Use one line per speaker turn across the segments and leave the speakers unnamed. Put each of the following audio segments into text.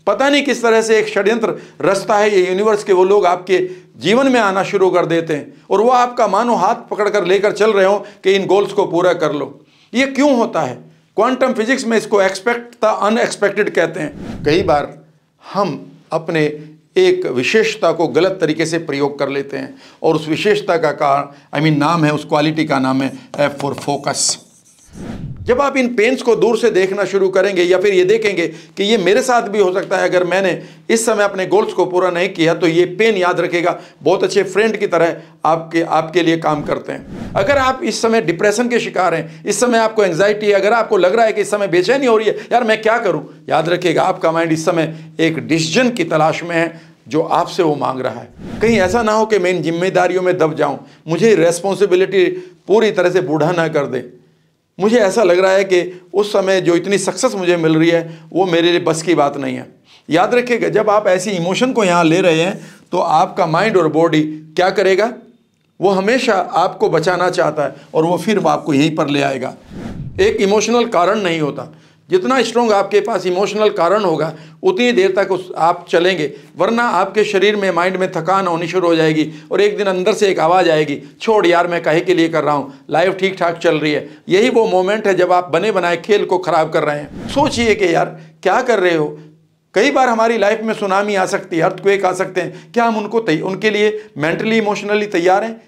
पता नहीं किस तरह से एक षड्यंत्र रचता है ये यूनिवर्स के वो लोग आपके जीवन में आना शुरू कर देते हैं और वो आपका मानो हाथ पकड़कर लेकर चल रहे हो कि इन गोल्स को पूरा कर लो। ये क्यों होता है? क्वांटम फिजिक्स में इसको एक्सपेक्ट द अनएक्सपेक्टेड कहते हैं। कई बार हम अपने एक विशेषता को गलत तरीके से प्रयोग कर लेते हैं और उस विशेषता का नाम है, उस क्वालिटी का नाम है F फॉर फोकस। जब आप इन पेन्स को दूर से देखना शुरू करेंगे या फिर ये देखेंगे कि ये मेरे साथ भी हो सकता है, अगर मैंने इस समय अपने गोल्स को पूरा नहीं किया तो ये पेन याद रखेगा, बहुत अच्छे फ्रेंड की तरह आपके लिए काम करते हैं। अगर आप इस समय डिप्रेशन के शिकार हैं, इस समय आपको एंग्जाइटी है, अगर आपको लग रहा है कि इस समय बेचैनी हो रही है, यार मैं क्या करूं, याद रखिएगा आपका माइंड इस समय एक डिसीजन की तलाश में है जो आपसे वो मांग रहा है। कहीं ऐसा ना हो कि मैं इन जिम्मेदारियों में दब जाऊं, मुझे रेस्पॉन्सिबिलिटी पूरी तरह से बूढ़ा ना कर दे। मुझे ऐसा लग रहा है कि उस समय जो इतनी सक्सेस मुझे मिल रही है वो मेरे लिए बस की बात नहीं है। याद रखिएगा, जब आप ऐसी इमोशन को यहाँ ले रहे हैं तो आपका माइंड और बॉडी क्या करेगा, वो हमेशा आपको बचाना चाहता है और वो फिर आपको यहीं पर ले आएगा। एक इमोशनल कारण नहीं होता, जितना स्ट्रॉन्ग आपके पास इमोशनल कारण होगा उतनी देर तक आप चलेंगे, वरना आपके शरीर में माइंड में थकान होनी शुरू हो जाएगी और एक दिन अंदर से एक आवाज़ आएगी, छोड़ यार मैं काहे के लिए कर रहा हूँ, लाइफ ठीक ठाक चल रही है। यही वो मोमेंट है जब आप बने बनाए खेल को ख़राब कर रहे हैं। सोचिए कि यार क्या कर रहे हो। कई बार हमारी लाइफ में सुनामी आ सकती है, अर्थक्वेक आ सकते हैं, क्या हम उनके लिए मेंटली इमोशनली तैयार हैं?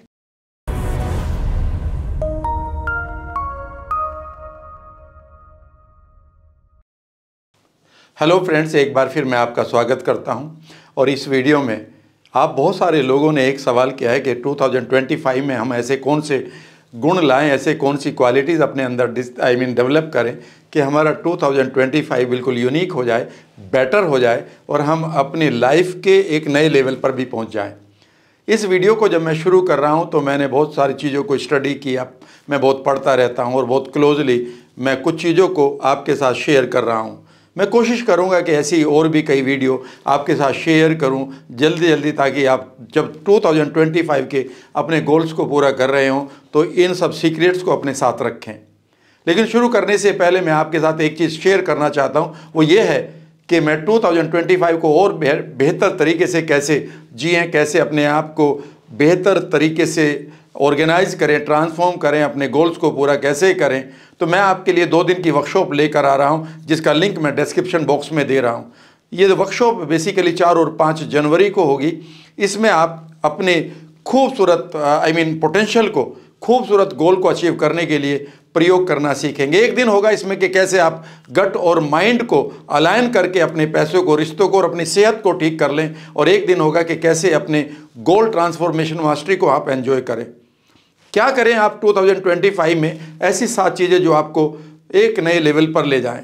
हेलो फ्रेंड्स, एक बार फिर मैं आपका स्वागत करता हूं और इस वीडियो में आप बहुत सारे लोगों ने एक सवाल किया है कि 2025 में हम ऐसे कौन से गुण लाएं, ऐसे कौन सी क्वालिटीज़ अपने अंदर डेवलप करें कि हमारा 2025 बिल्कुल यूनिक हो जाए, बेटर हो जाए और हम अपनी लाइफ के एक नए लेवल पर भी पहुंच जाएं। इस वीडियो को जब मैं शुरू कर रहा हूं तो मैंने बहुत सारी चीज़ों को स्टडी किया, मैं बहुत पढ़ता रहता हूँ और बहुत क्लोजली मैं कुछ चीज़ों को आपके साथ शेयर कर रहा हूँ। मैं कोशिश करूंगा कि ऐसी और भी कई वीडियो आपके साथ शेयर करूं जल्दी, ताकि आप जब 2025 के अपने गोल्स को पूरा कर रहे हों तो इन सब सीक्रेट्स को अपने साथ रखें। लेकिन शुरू करने से पहले मैं आपके साथ एक चीज़ शेयर करना चाहता हूं, वो ये है कि मैं 2025 को और बेहतर तरीके से कैसे जिएँ, कैसे अपने आप को बेहतर तरीके से ऑर्गेनाइज करें, ट्रांसफॉर्म करें, अपने गोल्स को पूरा कैसे करें। तो मैं आपके लिए 2 दिन की वर्कशॉप लेकर आ रहा हूं, जिसका लिंक मैं डिस्क्रिप्शन बॉक्स में दे रहा हूं। ये वर्कशॉप बेसिकली 4 और 5 जनवरी को होगी। इसमें आप अपने खूबसूरत पोटेंशियल को, खूबसूरत गोल को अचीव करने के लिए प्रयोग करना सीखेंगे। एक दिन होगा इसमें कि कैसे आप गट और माइंड को अलाइन करके अपने पैसों को, रिश्तों को और अपनी सेहत को ठीक कर लें, और एक दिन होगा कि कैसे अपने गोल ट्रांसफॉर्मेशन मास्टरी को आप एंजॉय करें। क्या करें आप 2025 में ऐसी 7 चीज़ें जो आपको एक नए लेवल पर ले जाएं।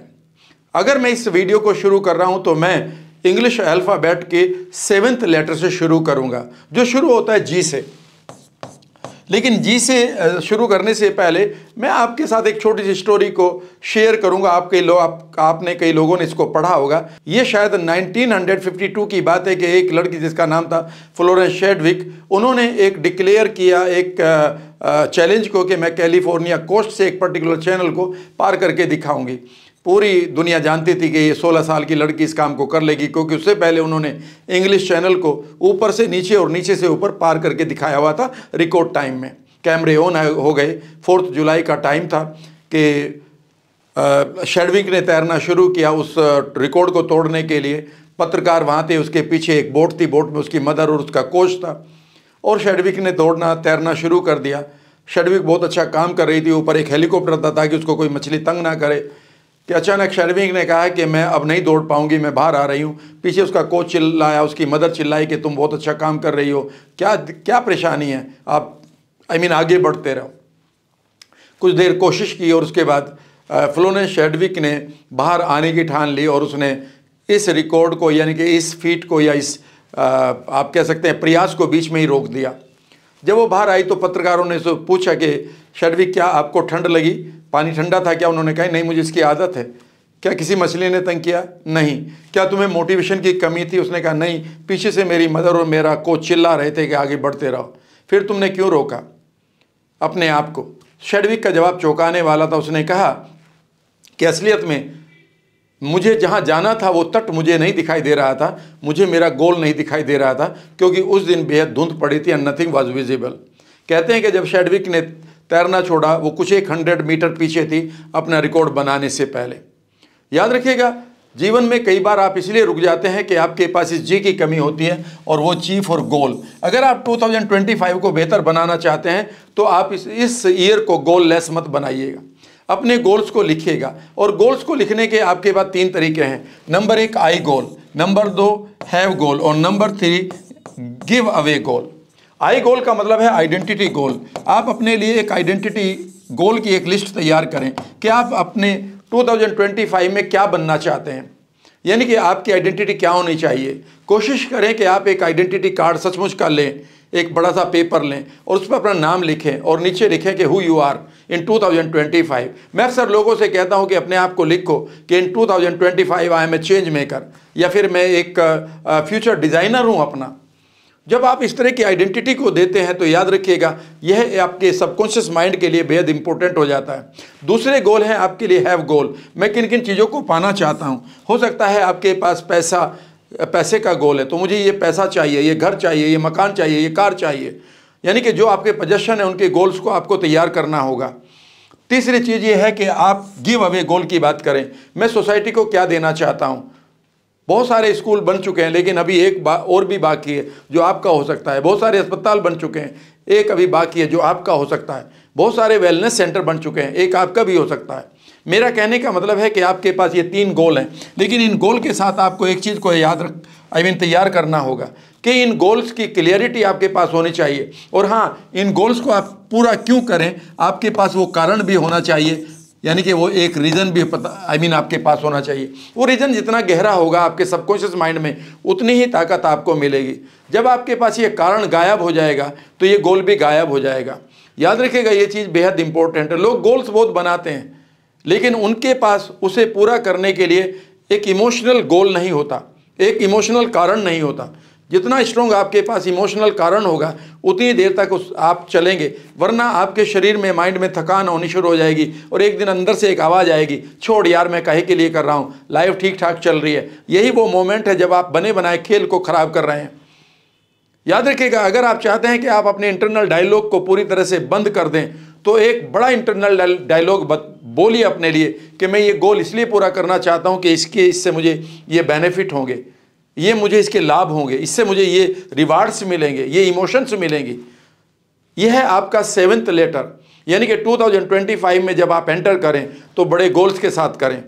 अगर मैं इस वीडियो को शुरू कर रहा हूं तो मैं इंग्लिश अल्फ़ाबेट के 7th लेटर से शुरू करूंगा, जो शुरू होता है जी से। लेकिन जी से शुरू करने से पहले मैं आपके साथ एक छोटी सी स्टोरी को शेयर करूंगा। आपने कई लोगों ने इसको पढ़ा होगा। ये शायद 1952 की बात है कि एक लड़की जिसका नाम था फ्लोरेंस शेडविक, उन्होंने एक डिक्लेयर किया एक चैलेंज को कि मैं कैलिफोर्निया कोस्ट से एक पर्टिकुलर चैनल को पार करके दिखाऊंगी। पूरी दुनिया जानती थी कि ये 16 साल की लड़की इस काम को कर लेगी, क्योंकि उससे पहले उन्होंने इंग्लिश चैनल को ऊपर से नीचे और नीचे से ऊपर पार करके दिखाया हुआ था रिकॉर्ड टाइम में। कैमरे ऑन हो गए। 4 जुलाई का टाइम था कि शेडविक ने तैरना शुरू किया उस रिकॉर्ड को तोड़ने के लिए। पत्रकार वहाँ थे, उसके पीछे एक बोट थी, बोट में उसकी मदर और उसका कोच था, और शेडविक ने तैरना शुरू कर दिया। शेडविक बहुत अच्छा काम कर रही थी, ऊपर एक हेलीकॉप्टर था ताकि उसको कोई मछली तंग ना करे, कि अचानक शेडविक ने कहा कि मैं अब नहीं दौड़ पाऊंगी, मैं बाहर आ रही हूँ। पीछे उसका कोच चिल्लाया, उसकी मदर चिल्लाई कि तुम बहुत अच्छा काम कर रही हो, क्या परेशानी है, आप आगे बढ़ते रहो। कुछ देर कोशिश की और उसके बाद फ्लोरेंस शेडविक ने बाहर आने की ठान ली और उसने इस रिकॉर्ड को, यानी कि इस फीट को या इस आप कह सकते हैं प्रयास को बीच में ही रोक दिया। जब वो बाहर आई तो पत्रकारों ने उससे पूछा कि शेडविक क्या आपको ठंड लगी, पानी ठंडा था क्या? उन्होंने कहा नहीं, मुझे इसकी आदत है। क्या किसी मछली ने तंग किया? नहीं। क्या तुम्हें मोटिवेशन की कमी थी? उसने कहा नहीं, पीछे से मेरी मदर और मेरा कोच चिल्ला रहे थे कि आगे बढ़ते रहो। फिर तुमने क्यों रोका अपने आप को? शेडविक का जवाब चौंकाने वाला था। उसने कहा कि असलियत में मुझे जहाँ जाना था वो तट मुझे नहीं दिखाई दे रहा था, मुझे मेरा गोल नहीं दिखाई दे रहा था, क्योंकि उस दिन बेहद धुंध पड़ी थी एंड नथिंग वाज विजिबल। कहते हैं कि जब शेडविक ने तैरना छोड़ा, वो कुछ 100 मीटर पीछे थी अपना रिकॉर्ड बनाने से पहले। याद रखिएगा, जीवन में कई बार आप इसलिए रुक जाते हैं कि आपके पास इस जी की कमी होती है, और वो चीफ और गोल। अगर आप 2025 को बेहतर बनाना चाहते हैं तो आप इस ईयर को गोल लेस मत बनाइएगा, अपने गोल्स को लिखिएगा। और गोल्स को लिखने के आपके पास 3 तरीके हैं। Number 1 I goal, number 2 have goal, और नंबर 3 गिव अवे गोल। आई गोल का मतलब है आइडेंटिटी गोल। आप अपने लिए एक आइडेंटिटी गोल की एक लिस्ट तैयार करें कि आप अपने 2025 में क्या बनना चाहते हैं, यानी कि आपकी आइडेंटिटी क्या होनी चाहिए। कोशिश करें कि आप एक आइडेंटिटी कार्ड सचमुच का लें, एक बड़ा सा पेपर लें और उस पर अपना नाम लिखें और नीचे लिखें कि हु यू आर इन 2025। मैं अक्सर लोगों से कहता हूं कि अपने आप को लिखो कि in 2025 I am a change maker, या फिर मैं एक फ्यूचर डिज़ाइनर हूं अपना। जब आप इस तरह की आइडेंटिटी को देते हैं तो याद रखिएगा, यह आपके सबकॉन्शियस माइंड के लिए बेहद इंपॉर्टेंट हो जाता है। दूसरे गोल हैं आपके लिए हैव गोल। मैं किन किन चीज़ों को पाना चाहता हूं। हो सकता है आपके पास पैसे का गोल है, तो मुझे ये पैसा चाहिए, ये घर चाहिए, ये मकान चाहिए, ये कार चाहिए, यानी कि जो आपके पोजेशन है उनके गोल्स को आपको तैयार करना होगा। तीसरी चीज़ ये है कि आप गिव अवे गोल की बात करें। मैं सोसाइटी को क्या देना चाहता हूँ। बहुत सारे स्कूल बन चुके हैं, लेकिन अभी एक और भी बाकी है जो आपका हो सकता है। बहुत सारे अस्पताल बन चुके हैं, एक अभी बाकी है जो आपका हो सकता है। बहुत सारे वेलनेस सेंटर बन चुके हैं, एक आपका भी हो सकता है। मेरा कहने का मतलब है कि आपके पास ये 3 गोल हैं, लेकिन इन गोल के साथ आपको एक चीज़ को तैयार करना होगा कि इन गोल्स की क्लियरिटी आपके पास होनी चाहिए। और हाँ, इन गोल्स को आप पूरा क्यों करें, आपके पास वो कारण भी होना चाहिए, यानी कि वो एक रीज़न भी आपके पास होना चाहिए। वो रीज़न जितना गहरा होगा आपके सबकॉन्शियस माइंड में, उतनी ही ताकत आपको मिलेगी। जब आपके पास ये कारण गायब हो जाएगा तो ये गोल भी गायब हो जाएगा। याद रखिएगा, ये चीज़ बेहद इंपॉर्टेंट है। लोग गोल्स बहुत बनाते हैं, लेकिन उनके पास उसे पूरा करने के लिए एक इमोशनल गोल नहीं होता, एक इमोशनल कारण नहीं होता। जितना स्ट्रॉन्ग आपके पास इमोशनल कारण होगा, उतनी देर तक आप चलेंगे, वरना आपके शरीर में, माइंड में थकान होनी शुरू हो जाएगी और एक दिन अंदर से एक आवाज़ आएगी, छोड़ यार, मैं काहे के लिए कर रहा हूँ, लाइफ ठीक ठाक चल रही है। यही वो मोमेंट है जब आप बने बनाए खेल को ख़राब कर रहे हैं। याद रखिएगा, अगर आप चाहते हैं कि आप अपने इंटरनल डायलॉग को पूरी तरह से बंद कर दें, तो एक बड़ा इंटरनल डायलॉग बोलिए अपने लिए कि मैं ये गोल इसलिए पूरा करना चाहता हूँ कि इससे मुझे ये बेनिफिट होंगे, ये मुझे इसके लाभ होंगे, इससे मुझे ये रिवार्ड्स मिलेंगे, ये इमोशंस मिलेंगी। यह है आपका 7th लेटर, यानी कि 2025 में जब आप एंटर करें तो बड़े गोल्स के साथ करें।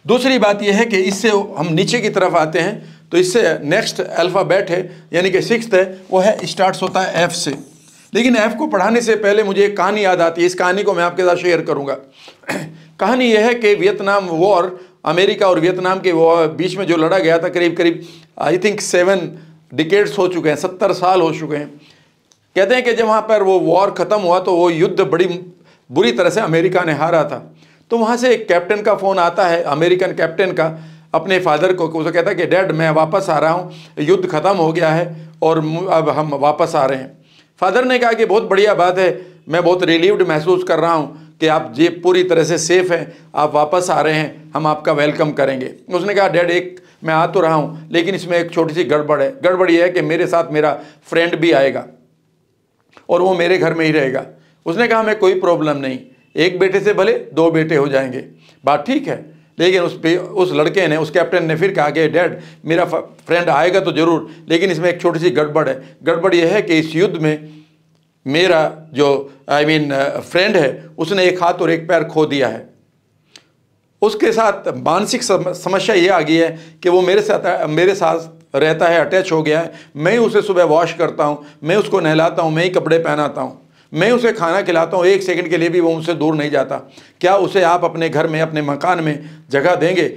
दूसरी बात यह है कि इससे हम नीचे की तरफ आते हैं, तो इससे नेक्स्ट अल्फ़ाबेट है, यानी कि 6th है, वो है स्टार्ट्स होता है F से। लेकिन F को पढ़ाने से पहले मुझे एक कहानी याद आती है, इस कहानी को मैं आपके साथ शेयर करूँगा। कहानी यह है कि वियतनाम वॉर, अमेरिका और वियतनाम के बीच में जो लड़ा गया था, करीब करीब आई थिंक 7 डिकेड्स हो चुके हैं, 70 साल हो चुके हैं। कहते हैं कि जब वहाँ पर वो वॉर ख़त्म हुआ तो वो युद्ध बड़ी बुरी तरह से अमेरिका ने हारा था। तो वहाँ से एक कैप्टन का फ़ोन आता है, अमेरिकन कैप्टन का, अपने फादर को। उसे कहता है कि डैड, मैं वापस आ रहा हूँ, युद्ध ख़त्म हो गया है और अब हम वापस आ रहे हैं। फादर ने कहा कि बहुत बढ़िया बात है, मैं बहुत रिलीव्ड महसूस कर रहा हूँ कि आप ये पूरी तरह से सेफ़ हैं, आप वापस आ रहे हैं, हम आपका वेलकम करेंगे। उसने कहा डैड, मैं आ तो रहा हूँ, लेकिन इसमें एक छोटी सी गड़बड़ है। गड़बड़ ये है कि मेरे साथ मेरा फ्रेंड भी आएगा और वो मेरे घर में ही रहेगा। उसने कहा मैं कोई प्रॉब्लम नहीं, एक बेटे से भले 2 बेटे हो जाएंगे, बात ठीक है। लेकिन उस लड़के ने, उस कैप्टन ने फिर कहा कि डैड, मेरा फ्रेंड आएगा तो ज़रूर, लेकिन इसमें एक छोटी सी गड़बड़ है। गड़बड़ यह है कि इस युद्ध में मेरा जो फ्रेंड है, उसने एक हाथ और एक पैर खो दिया है। उसके साथ मानसिक समस्या ये आ गई है कि वो मेरे साथ रहता है, अटैच हो गया है। मैं ही उसे सुबह वॉश करता हूँ, मैं उसको नहलाता हूँ, मैं ही कपड़े पहनाता हूँ, मैं उसे खाना खिलाता हूँ, 1 सेकंड के लिए भी वो मुझसे दूर नहीं जाता। क्या उसे आप अपने घर में, अपने मकान में जगह देंगे?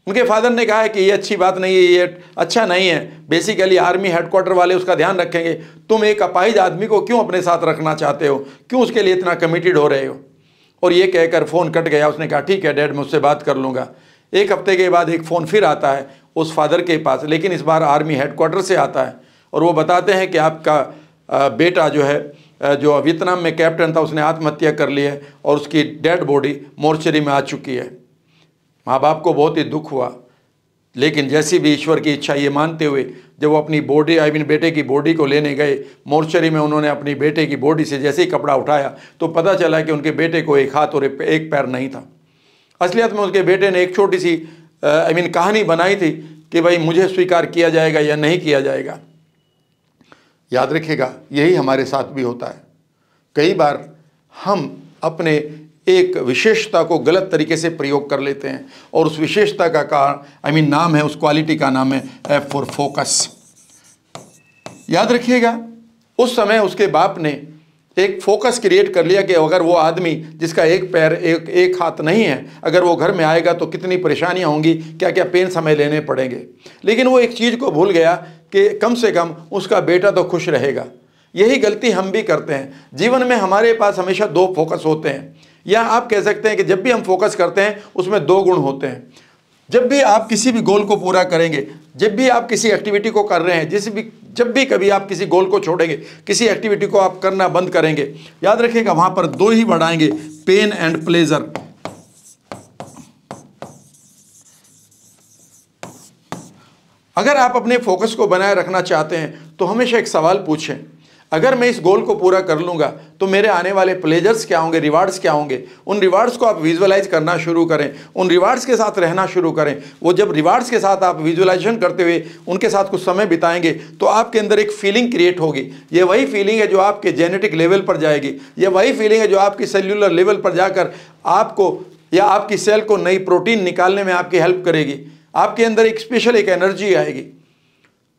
उनके फादर ने कहा है कि ये अच्छी बात नहीं है, ये अच्छा नहीं है। बेसिकली आर्मी हेडक्वार्टर वाले उसका ध्यान रखेंगे। तुम एक अपाहिज आदमी को क्यों अपने साथ रखना चाहते हो, क्यों उसके लिए इतना कमिटेड हो रहे हो? और ये कहकर फ़ोन कट गया। उसने कहा ठीक है डैड, मैं उससे बात कर लूँगा। 1 हफ्ते के बाद एक फ़ोन फिर आता है उस फादर के पास, लेकिन इस बार आर्मी हेडक्वार्टर से आता है और वो बताते हैं कि आपका बेटा जो है, जो वियतनाम में कैप्टन था, उसने आत्महत्या कर ली है और उसकी डेड बॉडी मोर्चरी में आ चुकी है। माँ बाप को बहुत ही दुख हुआ, लेकिन जैसी भी ईश्वर की इच्छा ये मानते हुए जब वो अपनी बॉडी बेटे की बॉडी को लेने गए मोर्चरी में, उन्होंने अपनी बेटे की बॉडी से जैसे ही कपड़ा उठाया तो पता चला कि उनके बेटे को एक हाथ और एक पैर नहीं था। असलियत में उसके बेटे ने एक छोटी सी कहानी बनाई थी कि भाई मुझे स्वीकार किया जाएगा या नहीं किया जाएगा। याद रखिएगा, यही हमारे साथ भी होता है। कई बार हम अपने एक विशेषता को गलत तरीके से प्रयोग कर लेते हैं और उस विशेषता का नाम है, उस क्वालिटी का नाम है F फॉर फोकस। याद रखिएगा, उस समय उसके बाप ने एक फोकस क्रिएट कर लिया कि अगर वो आदमी जिसका एक पैर एक हाथ नहीं है, अगर वो घर में आएगा तो कितनी परेशानियां होंगी, क्या क्या पेन समय लेने पड़ेंगे। लेकिन वो एक चीज़ को भूल गया कि कम से कम उसका बेटा तो खुश रहेगा। यही गलती हम भी करते हैं। जीवन में हमारे पास हमेशा दो फोकस होते हैं, या आप कह सकते हैं कि जब भी हम फोकस करते हैं उसमें दो गुण होते हैं। जब भी आप किसी भी गोल को पूरा करेंगे, जब भी आप किसी एक्टिविटी को कर रहे हैं, जब भी कभी आप किसी गोल को छोड़ेंगे, किसी एक्टिविटी को आप करना बंद करेंगे, याद रखिएगा वहां पर दो ही वर्ड आएंगे, पेन एंड प्लेजर। अगर आप अपने फोकस को बनाए रखना चाहते हैं तो हमेशा एक सवाल पूछें, अगर मैं इस गोल को पूरा कर लूँगा तो मेरे आने वाले प्लेजर्स क्या होंगे, रिवार्ड्स क्या होंगे। उन रिवार्ड्स को आप विजुअलाइज करना शुरू करें, उन रिवार्ड्स के साथ रहना शुरू करें। वो जब रिवार्ड्स के साथ आप विजुअलाइजेशन करते हुए उनके साथ कुछ समय बिताएंगे तो आपके अंदर एक फीलिंग क्रिएट होगी। ये वही फीलिंग है जो आपके जेनेटिक लेवल पर जाएगी, ये वही फीलिंग है जो आपकी सेल्यूलर लेवल पर जाकर आपको या आपकी सेल को नई प्रोटीन निकालने में आपकी हेल्प करेगी। आपके अंदर एक स्पेशल एक एनर्जी आएगी।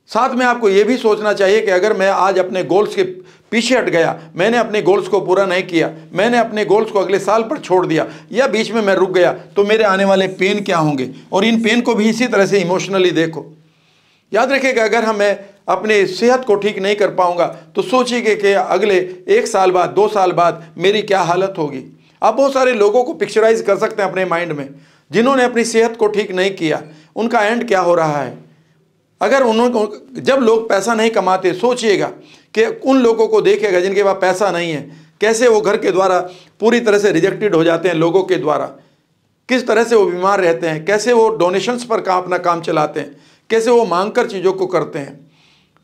साथ में आपको यह भी सोचना चाहिए कि अगर मैं आज अपने गोल्स के पीछे हट गया, मैंने अपने गोल्स को पूरा नहीं किया, मैंने अपने गोल्स को अगले साल पर छोड़ दिया या बीच में मैं रुक गया, तो मेरे आने वाले पेन क्या होंगे। और इन पेन को भी इसी तरह से इमोशनली देखो। याद रखिएगा, अगर मैं अपने सेहत को ठीक नहीं कर पाऊंगा तो सोचिए कि अगले 1 साल बाद, 2 साल बाद मेरी क्या हालत होगी। आप बहुत सारे लोगों को पिक्चराइज कर सकते हैं अपने माइंड में, जिन्होंने अपनी सेहत को ठीक नहीं किया, उनका एंड क्या हो रहा है। अगर उन्होंने, जब लोग पैसा नहीं कमाते, सोचिएगा कि उन लोगों को देखिएगा जिनके पास पैसा नहीं है, कैसे वो घर के द्वारा पूरी तरह से रिजेक्टेड हो जाते हैं, लोगों के द्वारा किस तरह से वो बीमार रहते हैं, कैसे वो डोनेशंस पर अपना काम चलाते हैं, कैसे वो मांग कर चीज़ों को करते हैं।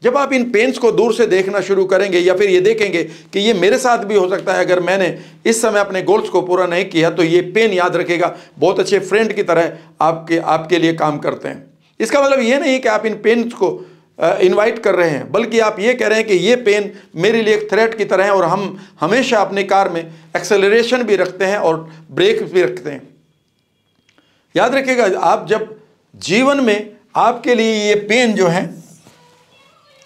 जब आप इन पेन्स को दूर से देखना शुरू करेंगे या फिर ये देखेंगे कि ये मेरे साथ भी हो सकता है, अगर मैंने इस समय अपने गोल्स को पूरा नहीं किया, तो ये पेन, याद रखेगा, बहुत अच्छे फ्रेंड की तरह आपके लिए काम करते हैं। इसका मतलब ये नहीं कि आप इन पेन्स को इनवाइट कर रहे हैं, बल्कि आप ये कह रहे हैं कि ये पेन मेरे लिए एक थ्रेट की तरह है और हम हमेशा अपनी कार में एक्सेलरेशन भी रखते हैं और ब्रेक भी रखते हैं। याद रखिएगा, आप जब जीवन में आपके लिए ये पेन जो है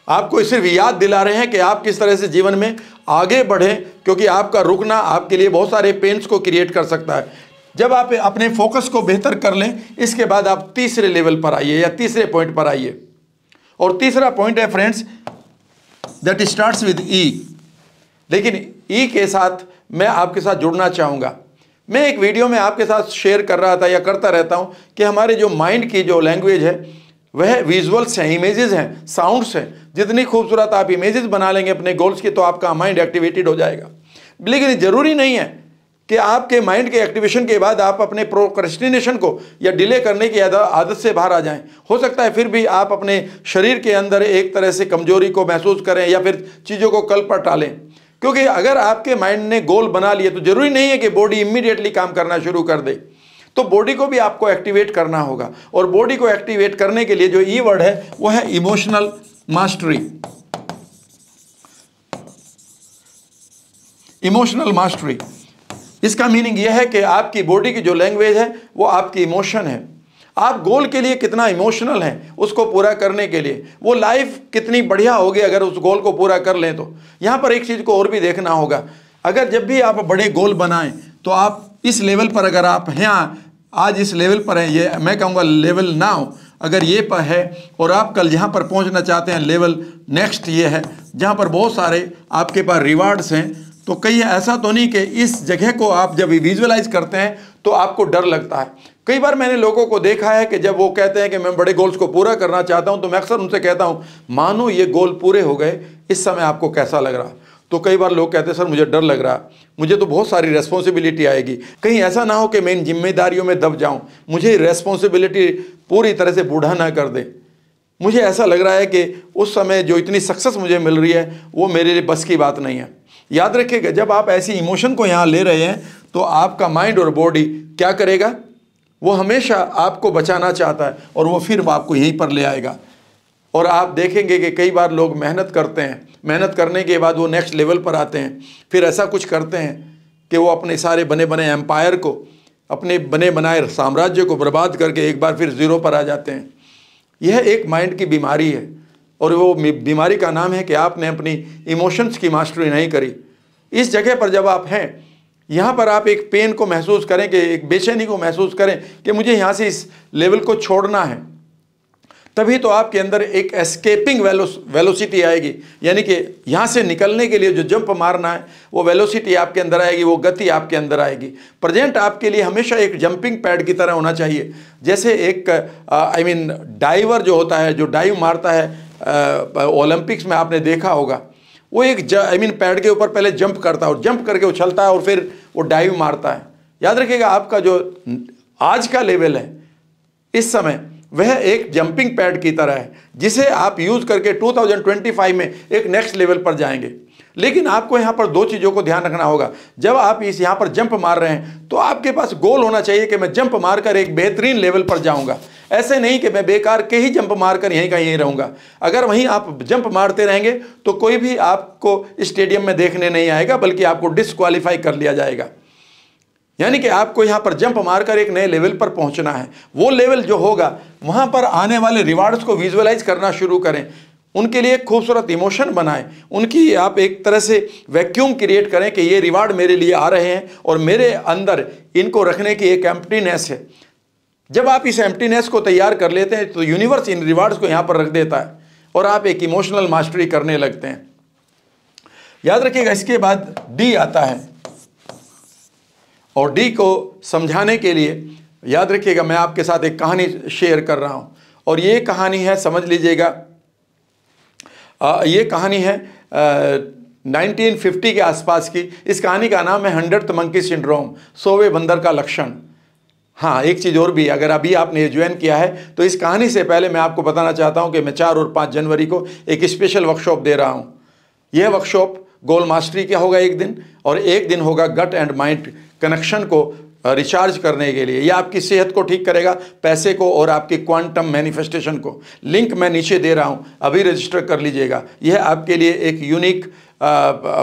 आपको सिर्फ याद दिला रहे हैं कि आप किस तरह से जीवन में आगे बढ़ें, क्योंकि आपका रुकना आपके लिए बहुत सारे पेन्स को क्रिएट कर सकता है। जब आप अपने फोकस को बेहतर कर लें, इसके बाद आप तीसरे लेवल पर आइए या तीसरे पॉइंट पर आइए। और तीसरा पॉइंट है फ्रेंड्स, दैट स्टार्ट्स विद ई। लेकिन ई के साथ मैं आपके साथ जुड़ना चाहूँगा। मैं एक वीडियो में आपके साथ शेयर कर रहा था या करता रहता हूँ कि हमारे जो माइंड की जो लैंग्वेज है वह विजुअल्स हैं, इमेजेस हैं, साउंड्स हैं। जितनी खूबसूरत आप इमेजेस बना लेंगे अपने गोल्स की, तो आपका माइंड एक्टिवेटेड हो जाएगा। लेकिन ज़रूरी नहीं है कि आपके माइंड के एक्टिवेशन के बाद आप अपने प्रोक्रेस्टिनेशन को या डिले करने की आदत से बाहर आ जाएं। हो सकता है फिर भी आप अपने शरीर के अंदर एक तरह से कमजोरी को महसूस करें या फिर चीज़ों को कल पर टालें, क्योंकि अगर आपके माइंड ने गोल बना लिए तो ज़रूरी नहीं है कि बॉडी इमीडिएटली काम करना शुरू कर दे। तो बॉडी को भी आपको एक्टिवेट करना होगा, और बॉडी को एक्टिवेट करने के लिए जो ई वर्ड है वो है इमोशनल मास्टरी। इमोशनल मास्टरी, इसका मीनिंग यह है कि आपकी बॉडी की जो लैंग्वेज है वो आपकी इमोशन है। आप गोल के लिए कितना इमोशनल हैं उसको पूरा करने के लिए, वो लाइफ कितनी बढ़िया होगी अगर उस गोल को पूरा कर लें। तो यहाँ पर एक चीज़ को और भी देखना होगा, अगर जब भी आप बड़े गोल बनाएं तो आप इस लेवल पर, अगर आप हैं आज इस लेवल पर हैं, ये मैं कहूँगा लेवल नाउ, अगर ये पर है और आप कल जहाँ पर पहुँचना चाहते हैं लेवल नेक्स्ट ये है जहाँ पर बहुत सारे आपके पास रिवार्ड्स हैं, तो कहीं ऐसा तो नहीं कि इस जगह को आप जब विजुअलाइज करते हैं तो आपको डर लगता है। कई बार मैंने लोगों को देखा है कि जब वो कहते हैं कि मैं बड़े गोल्स को पूरा करना चाहता हूं, तो मैं अक्सर उनसे कहता हूं, मानो ये गोल पूरे हो गए, इस समय आपको कैसा लग रहा। तो कई बार लोग कहते हैं सर मुझे डर लग रहा, मुझे तो बहुत सारी रेस्पॉन्सिबिलिटी आएगी, कहीं ऐसा ना हो कि मैं इन जिम्मेदारियों में दब जाऊं, मुझे रेस्पॉन्सिबिलिटी पूरी तरह से बूढ़ा ना कर दे। मुझे ऐसा लग रहा है कि उस समय जो इतनी सक्सेस मुझे मिल रही है वो मेरे लिए बस की बात नहीं है। याद रखिएगा, जब आप ऐसी इमोशन को यहाँ ले रहे हैं तो आपका माइंड और बॉडी क्या करेगा, वो हमेशा आपको बचाना चाहता है और वो फिर आपको यहीं पर ले आएगा। और आप देखेंगे कि कई बार लोग मेहनत करते हैं, मेहनत करने के बाद वो नेक्स्ट लेवल पर आते हैं, फिर ऐसा कुछ करते हैं कि वो अपने सारे बने बने एम्पायर को, अपने बने बनाए साम्राज्य को बर्बाद करके एक बार फिर ज़ीरो पर आ जाते हैं। यह एक माइंड की बीमारी है और वो बीमारी का नाम है कि आपने अपनी इमोशंस की मास्टरी नहीं करी। इस जगह पर जब आप हैं, यहाँ पर आप एक पेन को महसूस करें, कि एक बेचैनी को महसूस करें कि मुझे यहाँ से इस लेवल को छोड़ना है, तभी तो आपके अंदर एक एस्केपिंग वेलोसिटी आएगी, यानी कि यहाँ से निकलने के लिए जो जंप मारना है वो वेलोसिटी आपके अंदर आएगी, वो गति आपके अंदर आएगी। प्रेजेंट आपके लिए हमेशा एक जंपिंग पैड की तरह होना चाहिए। जैसे एक डाइवर जो होता है, जो डाइव मारता है ओलंपिक्स में आपने देखा होगा, वो एक पैड के ऊपर पहले जंप करता है और जंप करके उछलता है और फिर वो डाइव मारता है। याद रखिएगा, आपका जो आज का लेवल है इस समय, वह एक जंपिंग पैड की तरह है जिसे आप यूज़ करके 2025 में एक नेक्स्ट लेवल पर जाएंगे। लेकिन आपको यहाँ पर दो चीज़ों को ध्यान रखना होगा। जब आप यहाँ पर जंप मार रहे हैं तो आपके पास गोल होना चाहिए कि मैं जंप मारकर एक बेहतरीन लेवल पर जाऊँगा। ऐसे नहीं कि मैं बेकार के ही जंप मारकर यहीं का यहीं रहूँगा। अगर वहीं आप जंप मारते रहेंगे तो कोई भी आपको स्टेडियम में देखने नहीं आएगा, बल्कि आपको डिस्क्वालीफाई कर लिया जाएगा। यानी कि आपको यहाँ पर जंप मारकर एक नए लेवल पर पहुँचना है। वो लेवल जो होगा, वहाँ पर आने वाले रिवार्ड्स को विजुअलाइज करना शुरू करें, उनके लिए एक खूबसूरत इमोशन बनाएं, उनकी आप एक तरह से वैक्यूम क्रिएट करें कि ये रिवार्ड मेरे लिए आ रहे हैं और मेरे अंदर इनको रखने की एक एम्प्टीनेस है। जब आप इस एम्प्टीनेस को तैयार कर लेते हैं तो यूनिवर्स इन रिवार्ड्स को यहाँ पर रख देता है और आप एक इमोशनल मास्टरी करने लगते हैं। याद रखिएगा, इसके बाद डी आता है और डी को समझाने के लिए याद रखिएगा, मैं आपके साथ एक कहानी शेयर कर रहा हूँ और ये कहानी है, समझ लीजिएगा, ये कहानी है 1950 के आसपास की। इस कहानी का नाम है 100th मंकी सिंड्रोम, 100वें बंदर का लक्षण। हाँ, एक चीज़ और भी, अगर अभी आपने ज्वाइन किया है तो इस कहानी से पहले मैं आपको बताना चाहता हूँ कि मैं 4 और 5 जनवरी को एक स्पेशल वर्कशॉप दे रहा हूँ। यह वर्कशॉप गोल मास्टरी का होगा एक दिन, और एक दिन होगा गट एंड माइंड कनेक्शन को रिचार्ज करने के लिए। यह आपकी सेहत को ठीक करेगा, पैसे को और आपकी क्वांटम मैनिफेस्टेशन को। लिंक मैं नीचे दे रहा हूं, अभी रजिस्टर कर लीजिएगा। यह आपके लिए एक यूनिक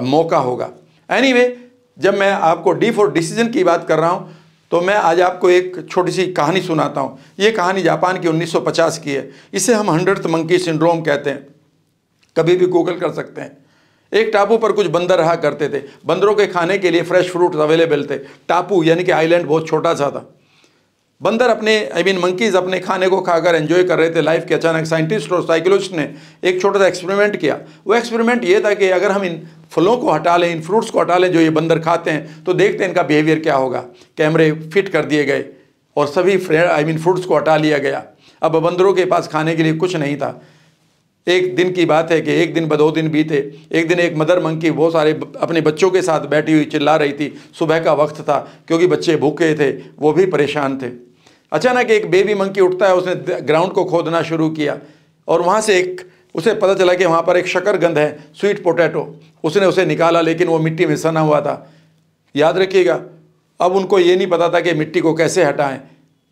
मौका होगा। एनीवे, जब मैं आपको डी फॉर डिसीजन की बात कर रहा हूं तो मैं आज आपको एक छोटी सी कहानी सुनाता हूं। यह कहानी जापान की 1950 की है। इसे हम 100th मंकी सिंड्रोम कहते हैं, कभी भी गूगल कर सकते हैं। एक टापू पर कुछ बंदर रहा करते थे। बंदरों के खाने के लिए फ्रेश फ्रूट अवेलेबल थे। टापू यानी कि आइलैंड बहुत छोटा सा था। बंदर अपने मंकीज़ अपने खाने को खाकर एंजॉय कर रहे थे लाइफ के। अचानक साइंटिस्ट और साइकोलॉजिस्ट ने एक छोटा सा एक्सपेरिमेंट किया। वो एक्सपेरिमेंट ये था कि अगर हम इन फलों को हटा लें, इन फ्रूट्स को हटा लें जो ये बंदर खाते हैं, तो देखते हैं इनका बिहेवियर क्या होगा। कैमरे फिट कर दिए गए और सभी फ्रूट्स को हटा लिया गया। अब बंदरों के पास खाने के लिए कुछ नहीं था। एक दिन की बात है कि एक दिन 2 दिन बीते। एक दिन एक मदर मंकी बहुत सारे अपने बच्चों के साथ बैठी हुई चिल्ला रही थी। सुबह का वक्त था, क्योंकि बच्चे भूखे थे, वो भी परेशान थे। अचानक एक बेबी मंकी उठता है, उसने ग्राउंड को खोदना शुरू किया और वहाँ से उसे पता चला कि वहाँ पर एक शकरकंद है, स्वीट पोटैटो। उसने उसे निकाला, लेकिन वो मिट्टी में सना हुआ था। याद रखिएगा, अब उनको ये नहीं पता था कि मिट्टी को कैसे हटाएं।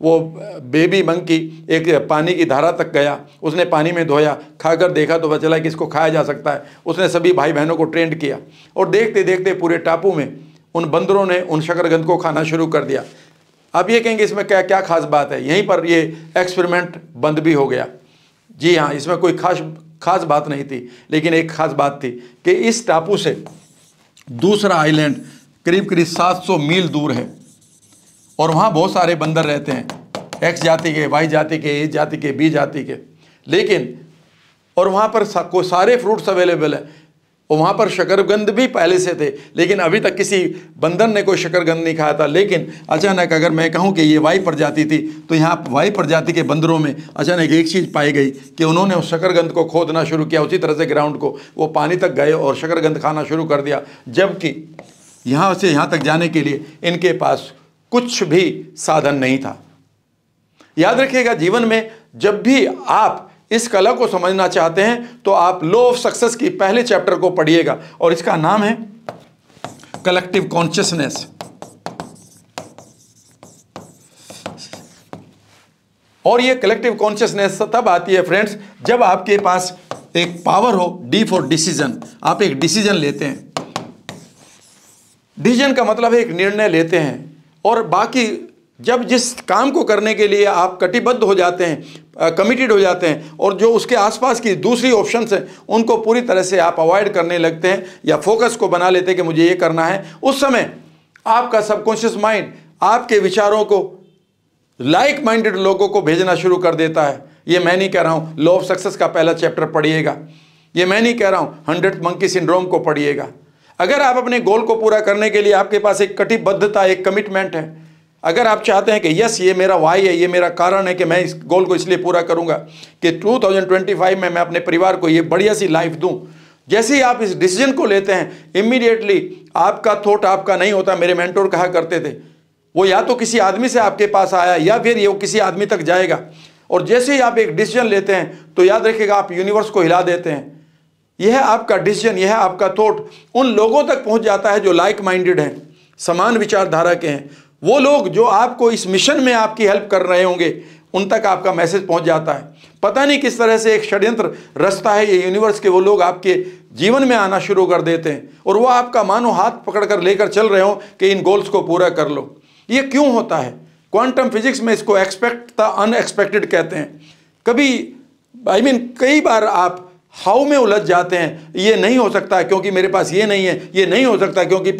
वो बेबी मंकी एक पानी की धारा तक गया, उसने पानी में धोया, खाकर देखा तो पता चला कि इसको खाया जा सकता है। उसने सभी भाई बहनों को ट्रेंड किया और देखते देखते पूरे टापू में उन बंदरों ने उन शकरकंद को खाना शुरू कर दिया। आप ये कहेंगे इसमें क्या क्या खास बात है? यहीं पर ये एक्सपेरिमेंट बंद भी हो गया। जी हाँ, इसमें कोई खास बात नहीं थी, लेकिन एक खास बात थी कि इस टापू से दूसरा आइलैंड करीब करीब 700 मील दूर है और वहाँ बहुत सारे बंदर रहते हैं, एक्स जाति के, वाई जाति के, ए जाति के, बी जाति के। लेकिन और वहाँ पर सारे फ्रूट्स अवेलेबल है, और वहाँ पर शकरकंद भी पहले से थे, लेकिन अभी तक किसी बंदर ने कोई शकरकंद नहीं खाया था। लेकिन अचानक अगर मैं कहूँ कि ये वाई प्रजाति थी, तो यहाँ वाई प्रजाति के बंदरों में अचानक एक चीज़ पाई गई कि उन्होंने उस शकरकंद को खोदना शुरू किया, उसी तरह से ग्राउंड को वो पानी तक गए और शकरकंद खाना शुरू कर दिया, जबकि यहाँ से यहाँ तक जाने के लिए इनके पास कुछ भी साधन नहीं था। याद रखिएगा, जीवन में जब भी आप इस कला को समझना चाहते हैं तो आप लॉ ऑफ सक्सेस की पहले चैप्टर को पढ़िएगा, और इसका नाम है कलेक्टिव कॉन्शियसनेस। और ये कलेक्टिव कॉन्शियसनेस तब आती है फ्रेंड्स जब आपके पास एक पावर हो, डी फॉर डिसीजन। आप एक डिसीजन लेते हैं, डिसीजन का मतलब है एक निर्णय लेते हैं, और बाकी जब जिस काम को करने के लिए आप कटिबद्ध हो जाते हैं, कमिटेड हो जाते हैं, और जो उसके आसपास की दूसरी ऑप्शंस हैं उनको पूरी तरह से आप अवॉइड करने लगते हैं या फोकस को बना लेते हैं कि मुझे ये करना है, उस समय आपका सबकॉन्शियस माइंड आपके विचारों को लाइक माइंडेड लोगों को भेजना शुरू कर देता है। ये मैं नहीं कह रहा हूँ, लॉ ऑफ सक्सेस का पहला चैप्टर पढ़िएगा। ये मैं नहीं कह रहा हूँ, 100th मंकी सिंड्रोम को पढ़िएगा। अगर आप अपने गोल को पूरा करने के लिए आपके पास एक कटिबद्धता, एक कमिटमेंट है, अगर आप चाहते हैं कि यस ये मेरा वाई है, ये मेरा कारण है कि मैं इस गोल को इसलिए पूरा करूंगा कि 2025 में मैं अपने परिवार को ये बढ़िया सी लाइफ दूं, जैसे ही आप इस डिसीजन को लेते हैं इमीडिएटली आपका थॉट आपका नहीं होता। मेरे मेंटोर कहा करते थे, वो या तो किसी आदमी से आपके पास आया या फिर ये किसी आदमी तक जाएगा। और जैसे ही आप एक डिसीजन लेते हैं तो याद रखिएगा आप यूनिवर्स को हिला देते हैं। यह आपका डिसीजन, यह आपका थॉट उन लोगों तक पहुंच जाता है जो लाइक माइंडेड हैं, समान विचारधारा के हैं। वो लोग जो आपको इस मिशन में आपकी हेल्प कर रहे होंगे उन तक आपका मैसेज पहुंच जाता है। पता नहीं किस तरह से एक षड्यंत्र रचता है ये यूनिवर्स के, वो लोग आपके जीवन में आना शुरू कर देते हैं और वो आपका मानो हाथ पकड़कर लेकर चल रहे हो कि इन गोल्स को पूरा कर लो। ये क्यों होता है? क्वांटम फिजिक्स में इसको एक्सपेक्ट द अनएक्सपेक्टेड कहते हैं। कभी कई बार आप हाउ में उलझ जाते हैं, ये नहीं हो सकता क्योंकि मेरे पास ये नहीं है, ये नहीं हो सकता क्योंकि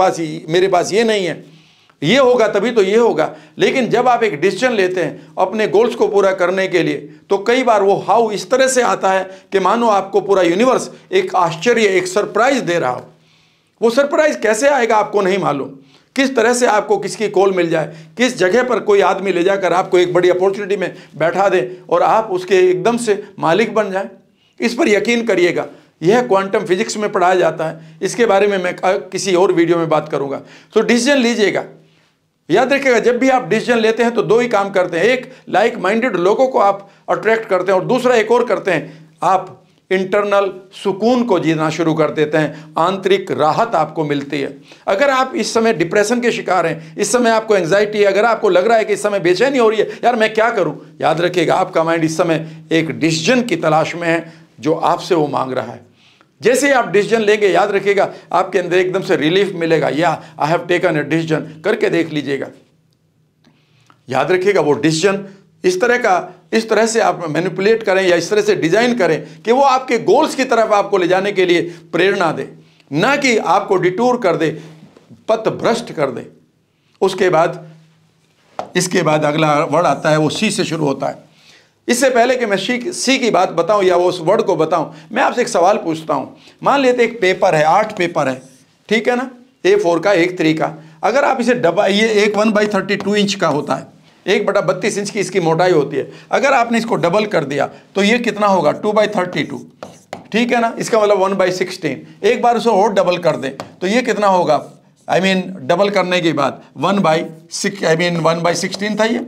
मेरे पास ये नहीं है, ये होगा तभी तो ये होगा। लेकिन जब आप एक डिसीजन लेते हैं अपने गोल्स को पूरा करने के लिए, तो कई बार वो हाउ इस तरह से आता है कि मानो आपको पूरा यूनिवर्स एक आश्चर्य, एक सरप्राइज दे रहा हो। वो सरप्राइज कैसे आएगा आपको नहीं मालूम, किस तरह से आपको किसकी कॉल मिल जाए, किस जगह पर कोई आदमी ले जाकर आपको एक बड़ी अपॉर्चुनिटी में बैठा दे और आप उसके एकदम से मालिक बन जाए। इस पर यकीन करिएगा, यह क्वांटम फिजिक्स में पढ़ाया जाता है। इसके बारे में मैं किसी और वीडियो में बात करूंगा। तो डिसीजन लीजिएगा। याद रखिएगा, जब भी आप डिसीजन लेते हैं तो दो ही काम करते हैं, एक लाइक माइंडेड लोगों को आप अट्रैक्ट करते हैं और दूसरा एक और करते हैं, आप इंटरनल सुकून को जीना शुरू कर देते हैं, आंतरिक राहत आपको मिलती है। अगर आप इस समय डिप्रेशन के शिकार हैं, इस समय आपको एंजाइटी है, अगर आपको लग रहा है कि इस समय बेचैनी हो रही है, यार मैं क्या करूं, याद रखिएगा आपका माइंड इस समय एक डिसीजन की तलाश में है जो आपसे वो मांग रहा है। जैसे ही आप डिसीजन लेंगे, याद रखिएगा आपके अंदर एकदम से रिलीफ मिलेगा, या I have taken a decision करके देख लीजिएगा। याद रखिएगा वो डिसीजन इस तरह से आप मैनिपुलेट करें या इस तरह से डिजाइन करें कि वो आपके गोल्स की तरफ आपको ले जाने के लिए प्रेरणा दे, ना कि आपको डिटूर कर दे, पथ भ्रष्ट कर दे। उसके बाद इसके बाद अगला वर्ड आता है, वो सी से शुरू होता है। इससे पहले कि मैं सी की बात बताऊं या वो उस वर्ड को बताऊं, मैं आपसे एक सवाल पूछता हूं। मान लेते एक पेपर है, 8 पेपर है, ठीक है ना, A4 का, A3 का। अगर आप इसे ये एक 1/32 इंच का होता है, 1/32 इंच की इसकी मोटाई होती है। अगर आपने इसको डबल कर दिया तो ये कितना होगा, 2/32, ठीक है ना, इसका मतलब 1/16। एक बार उसे और डबल कर दें तो ये कितना होगा, डबल करने के बाद 1/16 था ये,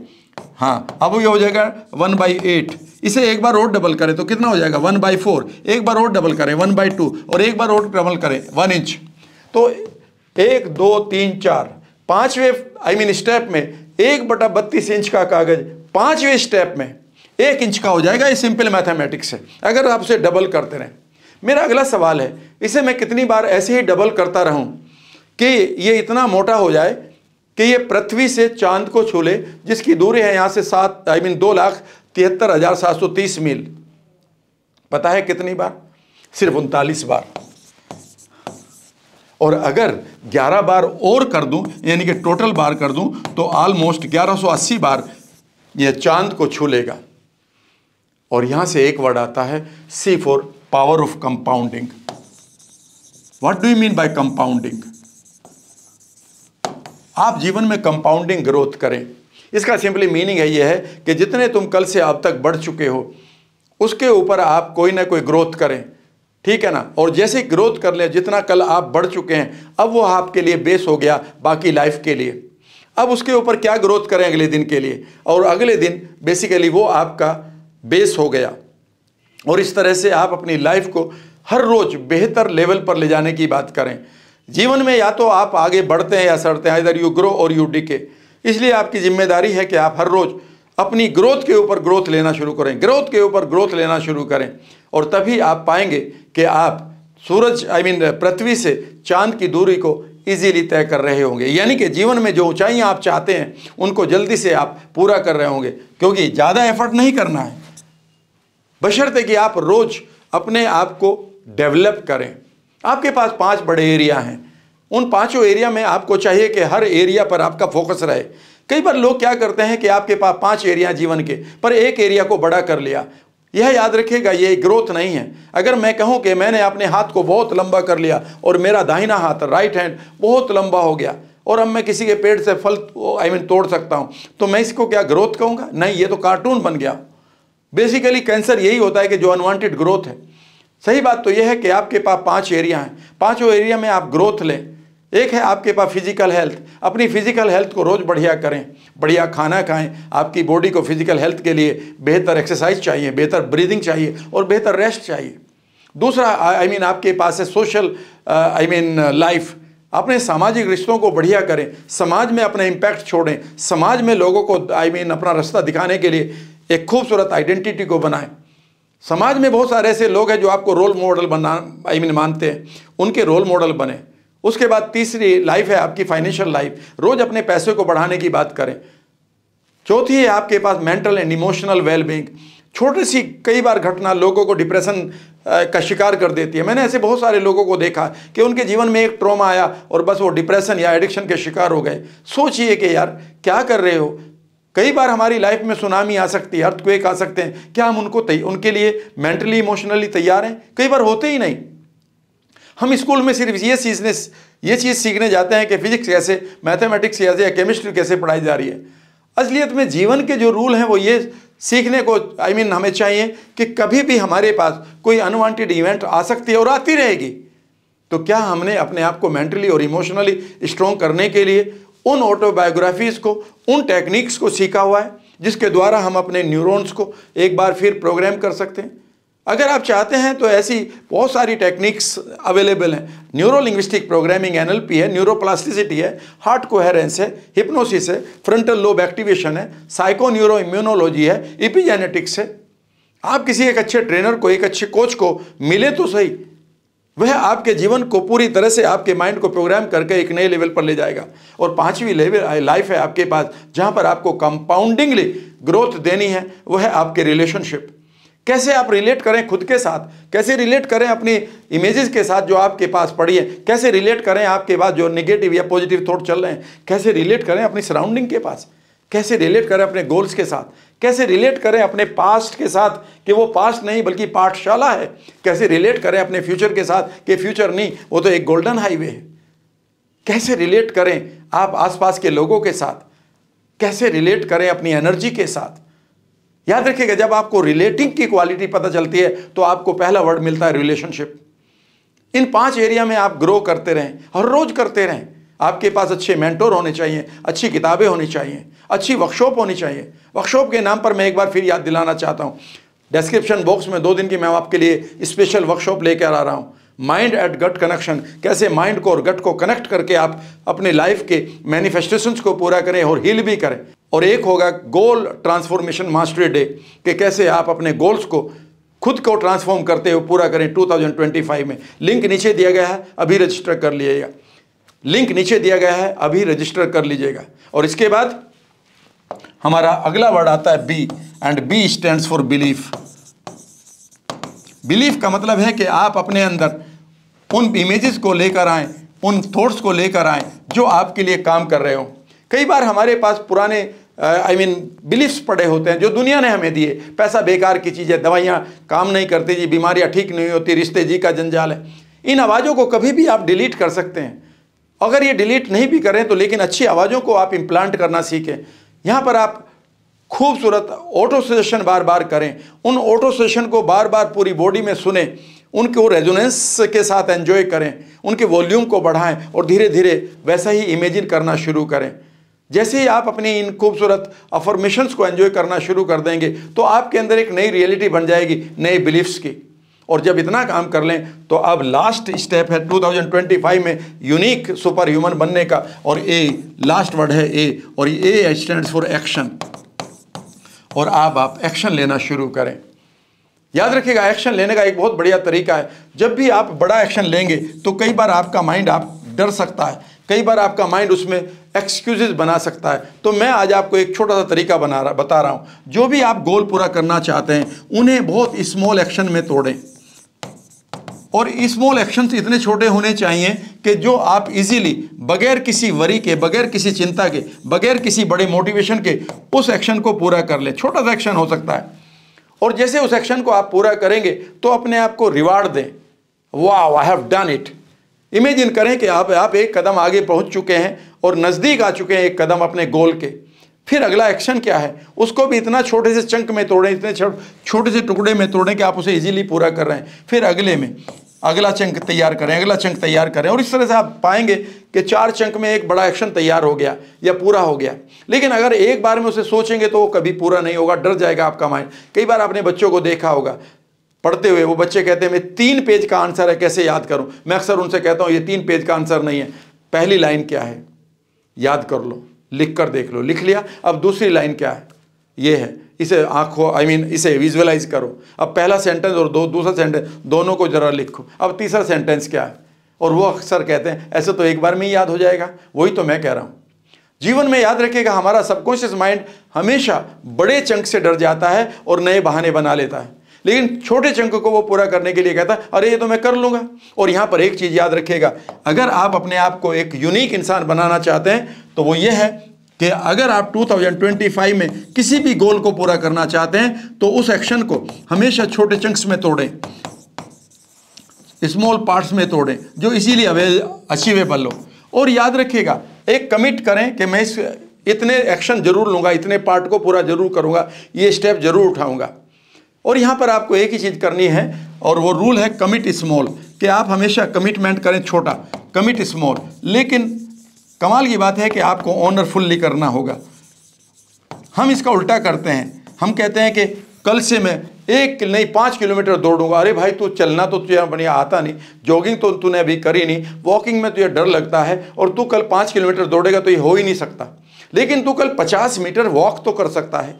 हाँ, अब ये हो जाएगा 1/8। इसे एक बार और डबल करें तो कितना हो जाएगा, 1/4। एक बार और डबल करें 1/2, और एक बार और डबल करें 1 इंच। तो 1 2 3 4 पांचवें स्टेप में 1/32 इंच का कागज 5वें स्टेप में 1 इंच का हो जाएगा। ये सिंपल मैथमेटिक्स है, अगर आप उसे डबल करते रहें। मेरा अगला सवाल है, इसे मैं कितनी बार ऐसे ही डबल करता रहूं कि ये इतना मोटा हो जाए कि ये पृथ्वी से चांद को छू ले, जिसकी दूरी है यहाँ से 2,73,730 मील। पता है कितनी बार? सिर्फ 39 बार। और अगर 11 बार और कर दूं, यानी कि टोटल बार कर दूं, तो ऑलमोस्ट 1180 बार यह चांद को छू लेगा। और यहां से एक वर्ड आता है, C for power of compounding. What do you mean by compounding? आप जीवन में कंपाउंडिंग ग्रोथ करें। इसका सिंपली मीनिंग है, ये है कि जितने तुम कल से अब तक बढ़ चुके हो उसके ऊपर आप कोई ना कोई ग्रोथ करें, ठीक है ना। और जैसे ग्रोथ कर लें, जितना कल आप बढ़ चुके हैं अब वो आपके लिए बेस हो गया बाकी लाइफ के लिए। अब उसके ऊपर क्या ग्रोथ करें अगले दिन के लिए, और अगले दिन बेसिकली वो आपका बेस हो गया। और इस तरह से आप अपनी लाइफ को हर रोज बेहतर लेवल पर ले जाने की बात करें। जीवन में या तो आप आगे बढ़ते हैं या सड़ते हैं, इधर यू ग्रो और यू डिके। इसलिए आपकी जिम्मेदारी है कि आप हर रोज अपनी ग्रोथ के ऊपर ग्रोथ लेना शुरू करें, ग्रोथ के ऊपर ग्रोथ लेना शुरू करें, और तभी आप पाएंगे कि आप सूरज पृथ्वी से चांद की दूरी को इजीली तय कर रहे होंगे। यानी कि जीवन में जो ऊंचाइयां आप चाहते हैं उनको जल्दी से आप पूरा कर रहे होंगे, क्योंकि ज़्यादा एफर्ट नहीं करना है, बशर्ते कि आप रोज अपने आप को डेवलप करें। आपके पास 5 बड़े एरिया हैं, उन 5 एरिया में आपको चाहिए कि हर एरिया पर आपका फोकस रहे। कई बार लोग क्या करते हैं कि आपके पास 5 एरिया जीवन के, पर एक एरिया को बड़ा कर लिया। यह याद रखिएगा, ये ग्रोथ नहीं है। अगर मैं कहूं कि मैंने अपने हाथ को बहुत लंबा कर लिया और मेरा दाहिना हाथ राइट हैंड बहुत लंबा हो गया और अब मैं किसी के पेड़ से फल तोड़ सकता हूं, तो मैं इसको क्या ग्रोथ कहूंगा? नहीं, ये तो कार्टून बन गया। बेसिकली कैंसर यही होता है कि जो अनवांटेड ग्रोथ है। सही बात तो यह है कि आपके पास 5 एरिया हैं, 5 एरिया में आप ग्रोथ लें। एक है आपके पास फिजिकल हेल्थ। अपनी फिजिकल हेल्थ को रोज़ बढ़िया करें, बढ़िया खाना खाएं। आपकी बॉडी को फिजिकल हेल्थ के लिए बेहतर एक्सरसाइज चाहिए, बेहतर ब्रीदिंग चाहिए और बेहतर रेस्ट चाहिए। दूसरा आपके पास है सोशल लाइफ। अपने सामाजिक रिश्तों को बढ़िया करें, समाज में अपना इम्पैक्ट छोड़ें, समाज में लोगों को अपना रास्ता दिखाने के लिए एक खूबसूरत आइडेंटिटी को बनाएं। समाज में बहुत सारे ऐसे लोग हैं जो आपको रोल मॉडल मानते हैं, उनके रोल मॉडल बने। उसके बाद तीसरी लाइफ है आपकी फाइनेंशियल लाइफ। रोज अपने पैसे को बढ़ाने की बात करें। चौथी है आपके पास मेंटल एंड इमोशनल वेलबींग। छोटी सी कई बार घटना लोगों को डिप्रेशन का शिकार कर देती है। मैंने ऐसे बहुत सारे लोगों को देखा कि उनके जीवन में एक ट्रॉमा आया और बस वो डिप्रेशन या एडिक्शन के शिकार हो गए। सोचिए कि यार क्या कर रहे हो। कई बार हमारी लाइफ में सुनामी आ सकती है, अर्थक्वेक आ सकते हैं। क्या हम उनके लिए मेंटली इमोशनली तैयार हैं? कई बार होते ही नहीं। हम स्कूल में सिर्फ ये चीज़ सीखने जाते हैं कि फिजिक्स कैसे, मैथमेटिक्स कैसे या केमिस्ट्री कैसे पढ़ाई जा रही है। असलियत में जीवन के जो रूल हैं वो ये सीखने को हमें चाहिए कि कभी भी हमारे पास कोई अनवांटेड इवेंट आ सकती है और आती रहेगी। तो क्या हमने अपने आप को मेंटली और इमोशनली स्ट्रॉन्ग करने के लिए उन ऑटोबायोग्राफीज़ को, उन टेक्निक्स को सीखा हुआ है जिसके द्वारा हम अपने न्यूरॉन्स को एक बार फिर प्रोग्राम कर सकते हैं? अगर आप चाहते हैं तो ऐसी बहुत सारी टेक्निक्स अवेलेबल हैं। न्यूरो लिंग्विस्टिक प्रोग्रामिंग NLP है, न्यूरोप्लास्टिसिटी है, हार्ट कोहेरेंस है, हिप्नोसिस है, फ्रंटल लोब एक्टिवेशन है, साइको न्यूरो इम्यूनोलॉजी है, एपिजेनेटिक्स है। आप किसी एक अच्छे ट्रेनर को, एक अच्छे कोच को मिले तो सही, वह आपके जीवन को पूरी तरह से आपके माइंड को प्रोग्राम करके एक नए लेवल पर ले जाएगा। और 5वीं लाइफ है आपके पास जहां पर आपको कंपाउंडिंगली ग्रोथ देनी है, वह है आपके रिलेशनशिप। कैसे आप रिलेट करें खुद के साथ, कैसे रिलेट करें अपनी इमेजेस के साथ जो आपके पास पड़ी है, कैसे रिलेट करें आपके पास जो नेगेटिव या पॉजिटिव थॉट चल रहे हैं, कैसे रिलेट करें अपनी सराउंडिंग के पास, कैसे रिलेट करें अपने गोल्स के साथ, कैसे रिलेट करें अपने पास्ट के साथ कि वो पास्ट नहीं बल्कि पाठशाला है, कैसे रिलेट करें अपने फ्यूचर के साथ कि फ्यूचर नहीं वो तो एक गोल्डन हाईवे है, कैसे रिलेट करें आप आसपास के लोगों के साथ, कैसे रिलेट करें अपनी एनर्जी के साथ। याद रखिएगा, जब आपको रिलेटिंग की क्वालिटी पता चलती है तो आपको पहला वर्ड मिलता है रिलेशनशिप। इन 5 एरिया में आप ग्रो करते रहें, हर रोज करते रहें। आपके पास अच्छे मेंटोर होने चाहिए, अच्छी किताबें होनी चाहिए, अच्छी वर्कशॉप होनी चाहिए। वर्कशॉप के नाम पर मैं एक बार फिर याद दिलाना चाहता हूँ, डिस्क्रिप्शन बॉक्स में 2 दिन की मैं आपके लिए स्पेशल वर्कशॉप लेकर आ रहा हूँ। माइंड एट गट कनेक्शन, कैसे माइंड को और गट को कनेक्ट करके आप अपने लाइफ के मैनिफेस्टेशंस को पूरा करें और हील भी करें। और एक होगा गोल ट्रांसफॉर्मेशन मास्टरी डे, कि कैसे आप अपने गोल्स को खुद को ट्रांसफॉर्म करते हुए पूरा करें 2025 में। लिंक नीचे दिया गया है, अभी रजिस्टर कर लीजिएगा। लिंक नीचे दिया गया है, अभी रजिस्टर कर लीजिएगा। और इसके बाद हमारा अगला वर्ड आता है B, and B stands for belief. Belief का मतलब है कि आप अपने अंदर उन इमेजेस को लेकर आएँ, उन थॉट्स को लेकर आएँ जो आपके लिए काम कर रहे हो। कई बार हमारे पास पुराने बिलीफ्स पड़े होते हैं जो दुनिया ने हमें दिए। पैसा बेकार की चीज़ है, दवाइयाँ काम नहीं करती जी, बीमारियाँ ठीक नहीं होती, रिश्ते जी का जंजाल है। इन आवाज़ों को कभी भी आप डिलीट कर सकते हैं। अगर ये डिलीट नहीं भी करें तो लेकिन अच्छी आवाज़ों को आप इम्प्लांट करना सीखें। यहाँ पर आप खूबसूरत ऑटो सजेशन बार बार करें, उन ऑटो सजेशन को बार बार पूरी बॉडी में सुने, उनको रेजोनेंस के साथ एंजॉय करें, उनके वॉल्यूम को बढ़ाएं और धीरे धीरे वैसा ही इमेजिन करना शुरू करें। जैसे ही आप अपनी इन खूबसूरत अफर्मेशंस को एंजॉय करना शुरू कर देंगे तो आपके अंदर एक नई रियलिटी बन जाएगी, नई बिलीफ्स की। और जब इतना काम कर लें तो अब लास्ट स्टेप है 2025 में यूनिक सुपर ह्यूमन बनने का, और ए लास्ट वर्ड है ए, और ए स्टैंड्स फॉर एक्शन। और आप एक्शन लेना शुरू करें। याद रखिएगा, एक्शन लेने का एक बहुत बढ़िया तरीका है। जब भी आप बड़ा एक्शन लेंगे तो कई बार आपका माइंड आप डर सकता है, कई बार आपका माइंड उसमें एक्सक्यूजेज बना सकता है। तो मैं आज आपको एक छोटा सा तरीका बता रहा हूँ। जो भी आप गोल पूरा करना चाहते हैं उन्हें बहुत स्मॉल एक्शन में तोड़ें, और स्मॉल एक्शंस इतने छोटे होने चाहिए कि जो आप इजीली बगैर किसी वरी के, बगैर किसी चिंता के, बगैर किसी बड़े मोटिवेशन के उस एक्शन को पूरा कर लें। छोटा सा एक्शन हो सकता है, और जैसे उस एक्शन को आप पूरा करेंगे तो अपने आप को रिवार्ड दें। वाह, I have done it. Imagine करें कि आप एक कदम आगे पहुंच चुके हैं और नज़दीक आ चुके हैं एक कदम अपने गोल के। फिर अगला एक्शन क्या है, उसको भी इतना छोटे से चंक में तोड़ें, इतने छोटे से टुकड़े में तोड़ें कि आप उसे इजीली पूरा कर रहे हैं। फिर अगले में अगला चंक तैयार करें, अगला चंक तैयार करें, और इस तरह से आप पाएंगे कि 4 चंक में एक बड़ा एक्शन तैयार हो गया या पूरा हो गया। लेकिन अगर एक बार में उसे सोचेंगे तो वो कभी पूरा नहीं होगा, डर जाएगा आपका माइंड। कई बार आपने बच्चों को देखा होगा पढ़ते हुए, वो बच्चे कहते हैं मैं 3 पेज का आंसर है, कैसे याद करूं। मैं अक्सर उनसे कहता हूं ये 3 पेज का आंसर नहीं है, पहली लाइन क्या है याद कर लो, लिख कर देख लो, लिख लिया। अब दूसरी लाइन क्या है, ये है, इसे इसे विजुअलाइज करो। अब पहला सेंटेंस और दूसरा सेंटेंस दोनों को जरा लिखो। अब तीसरा सेंटेंस क्या है, और वो अक्सर कहते हैं ऐसे तो एक बार में ही याद हो जाएगा। वही तो मैं कह रहा हूं। जीवन में याद रखिएगा, हमारा सबकॉन्शियस माइंड हमेशा बड़े चंक से डर जाता है और नए बहाने बना लेता है, लेकिन छोटे चंक को वो पूरा करने के लिए कहता है अरे ये तो मैं कर लूंगा। और यहां पर एक चीज याद रखिएगा, अगर आप अपने आप को एक यूनिक इंसान बनाना चाहते हैं तो वो ये है कि अगर आप 2025 में किसी भी गोल को पूरा करना चाहते हैं तो उस एक्शन को हमेशा छोटे चंक्स में तोड़ें, स्मॉल पार्ट्स में तोड़ें जो इजीली अचीवेबल हो। और याद रखिएगा, एक कमिट करें कि मैं इतने एक्शन जरूर लूंगा, इतने पार्ट को पूरा जरूर करूंगा, ये स्टेप जरूर उठाऊंगा। और यहाँ पर आपको एक ही चीज़ करनी है, और वो रूल है कमिट स्मॉल, कि आप हमेशा कमिटमेंट करें छोटा, कमिट स्मॉल। लेकिन कमाल की बात है कि आपको ऑनरफुल्ली करना होगा। हम इसका उल्टा करते हैं, हम कहते हैं कि कल से मैं 5 किलोमीटर दौड़ूंगा। अरे भाई, तू चलना तो तुझे बढ़िया आता नहीं, जॉगिंग तो तूने अभी करी नहीं, वॉकिंग में तुझे डर लगता है, और तू कल 5 किलोमीटर दौड़ेगा तो ये हो ही नहीं सकता। लेकिन तू कल 50 मीटर वॉक तो कर सकता है,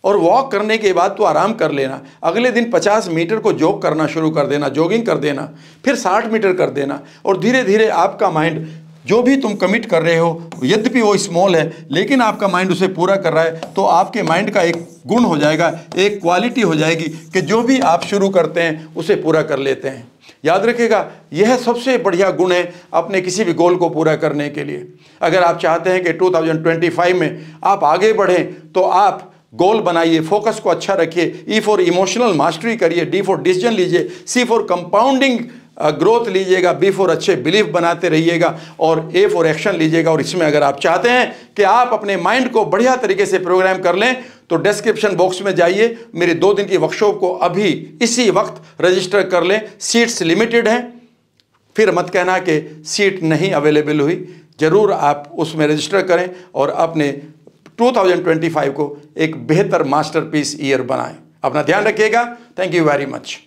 और वॉक करने के बाद तो आराम कर लेना। अगले दिन 50 मीटर को जॉग करना शुरू कर देना, जॉगिंग कर देना, फिर 60 मीटर कर देना, और धीरे धीरे आपका माइंड जो भी तुम कमिट कर रहे हो, यद्यपि वो स्मॉल है लेकिन आपका माइंड उसे पूरा कर रहा है, तो आपके माइंड का एक गुण हो जाएगा, एक क्वालिटी हो जाएगी कि जो भी आप शुरू करते हैं उसे पूरा कर लेते हैं। याद रखिएगा, यह सबसे बढ़िया गुण है अपने किसी भी गोल को पूरा करने के लिए। अगर आप चाहते हैं कि 2025 में आप आगे बढ़ें तो आप गोल बनाइए, फोकस को अच्छा रखिए, ई फॉर इमोशनल मास्टरी करिए, डी फॉर डिसीजन लीजिए, सी फॉर कंपाउंडिंग ग्रोथ लीजिएगा, बी फॉर अच्छे बिलीफ बनाते रहिएगा, और ए फॉर एक्शन लीजिएगा। और इसमें अगर आप चाहते हैं कि आप अपने माइंड को बढ़िया तरीके से प्रोग्राम कर लें तो डिस्क्रिप्शन बॉक्स में जाइए, मेरे 2 दिन की वर्कशॉप को अभी इसी वक्त रजिस्टर कर लें। सीट्स लिमिटेड हैं, फिर मत कहना कि सीट नहीं अवेलेबल हुई। ज़रूर आप उसमें रजिस्टर करें और अपने 2025 को एक बेहतर मास्टरपीस ईयर बनाएं। अपना ध्यान रखिएगा। Thank you very much.